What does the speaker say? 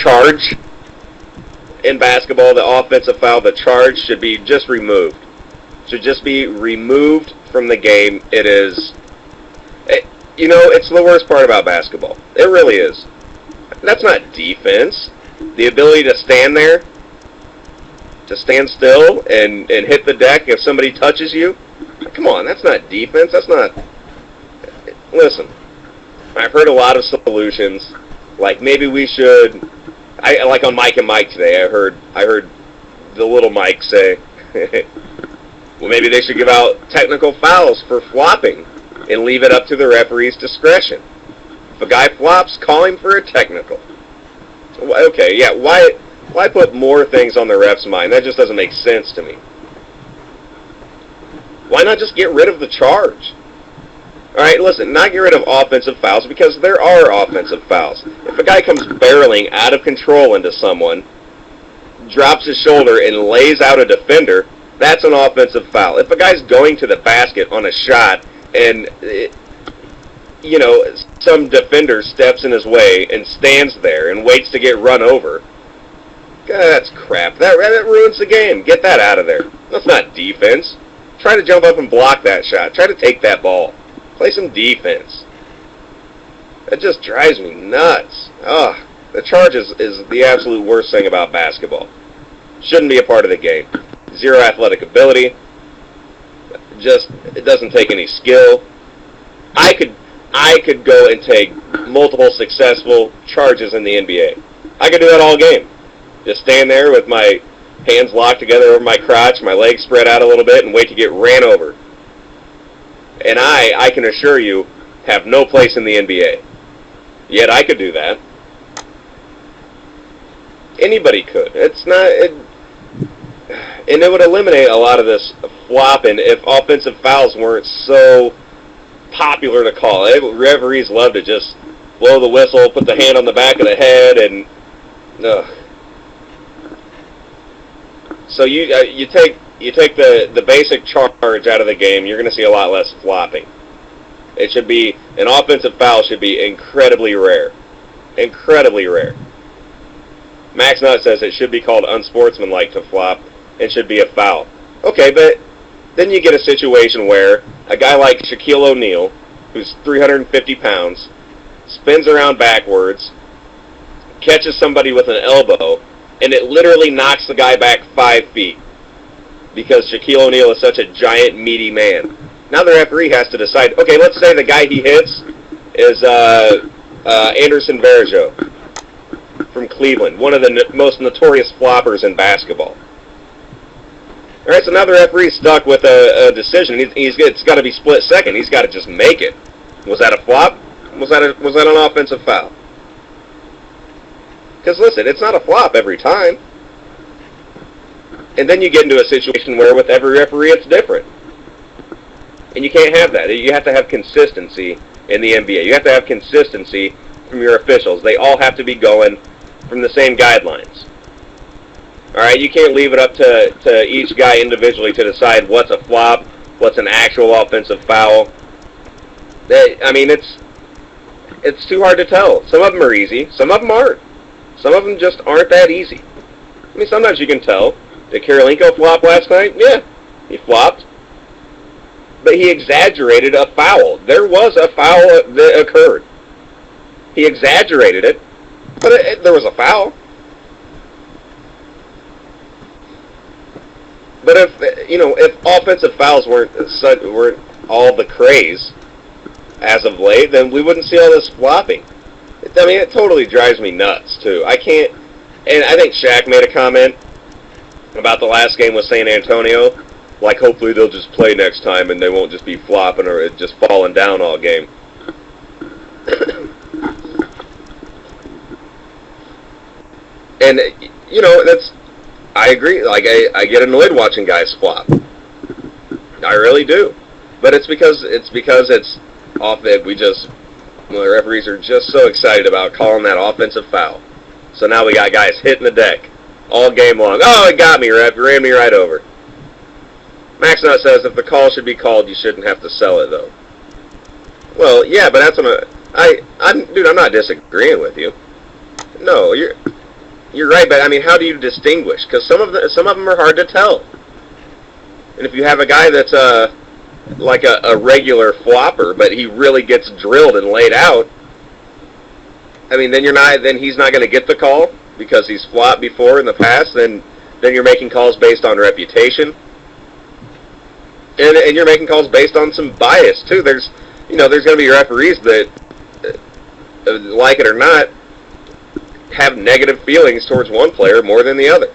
charge in basketball, the offensive foul, the charge should be just removed. Should just be removed from the game. It is, it's the worst part about basketball. It really is. That's not defense. The ability to stand there, to stand still and hit the deck if somebody touches you. Come on, that's not defense. That's not... Listen, I've heard a lot of solutions. Like, maybe we should... like on Mike and Mike today, I heard the little Mike say, well, maybe they should give out technical fouls for flopping and leave it up to the referee's discretion. If a guy flops, call him for a technical. Okay, yeah, why put more things on the ref's mind? That just doesn't make sense to me. Why not just get rid of the charge? Alright, listen, not get rid of offensive fouls, because there are offensive fouls. If a guy comes barreling out of control into someone, drops his shoulder and lays out a defender, that's an offensive foul. If a guy's going to the basket on a shot and, some defender steps in his way and stands there and waits to get run over, that's crap. That ruins the game. Get that out of there. That's not defense. Try to jump up and block that shot. Try to take that ball. Play some defense. That just drives me nuts. Ugh. The charge is the absolute worst thing about basketball. Shouldn't be a part of the game. Zero athletic ability. It doesn't take any skill. I could go and take multiple successful charges in the NBA. I could do that all game. Just stand there with my hands locked together over my crotch, my legs spread out a little bit, and wait to get ran over. And I can assure you, have no place in the NBA. Yet I could do that. Anybody could. And it would eliminate a lot of this flopping if offensive fouls weren't so popular to call. Referees love to just blow the whistle, put the hand on the back of the head, and... So you take the basic charge out of the game, you're going to see a lot less flopping. It should be, an offensive foul should be incredibly rare. Incredibly rare. Max Nutt says it should be called unsportsmanlike to flop and should be a foul. Okay, but then you get a situation where a guy like Shaquille O'Neal, who's 350 pounds, spins around backwards, catches somebody with an elbow, and it literally knocks the guy back 5 feet because Shaquille O'Neal is such a giant, meaty man. Now the referee has to decide, okay, let's say the guy he hits is Anderson Varejao from Cleveland, one of the most notorious floppers in basketball. All right, so now the referee's stuck with a decision. It's got to be split second. He's got to just make it. Was that a flop? Was that an offensive foul? Because listen, it's not a flop every time. And then you get into a situation where with every referee it's different. And you can't have that. You have to have consistency in the NBA. You have to have consistency from your officials. They all have to be going from the same guidelines. Alright, you can't leave it up to each guy individually to decide what's a flop, what's an actual offensive foul. It's too hard to tell. Some of them are easy, some of them aren't. Some of them just aren't that easy. I mean, sometimes you can tell. Did Kirilenko flop last night? Yeah, he flopped. But he exaggerated a foul. There was a foul that occurred. He exaggerated it, but there was a foul. But if offensive fouls weren't all the craze as of late, then we wouldn't see all this flopping. It totally drives me nuts, too. I can't... And I think Shaq made a comment about the last game with San Antonio. Like, hopefully they'll just play next time and they won't just be flopping or just falling down all game. And, that's... I agree. Like, I get annoyed watching guys flop. I really do. But it's because it's off that the referees are just so excited about calling that offensive foul. So now we got guys hitting the deck all game long. Oh, it got me, ref. You ran me right over. Max Nutt says if the call should be called, you shouldn't have to sell it, though. Well, yeah, but that's dude, I'm not disagreeing with you. No, You're right, but I mean, how do you distinguish? Because some of them are hard to tell. And if you have a guy that's like a regular flopper, but he really gets drilled and laid out, I mean, then he's not going to get the call because he's flopped before in the past. Then you're making calls based on reputation, and you're making calls based on some bias too. There's going to be referees that, like it or not, have negative feelings towards one player more than the other.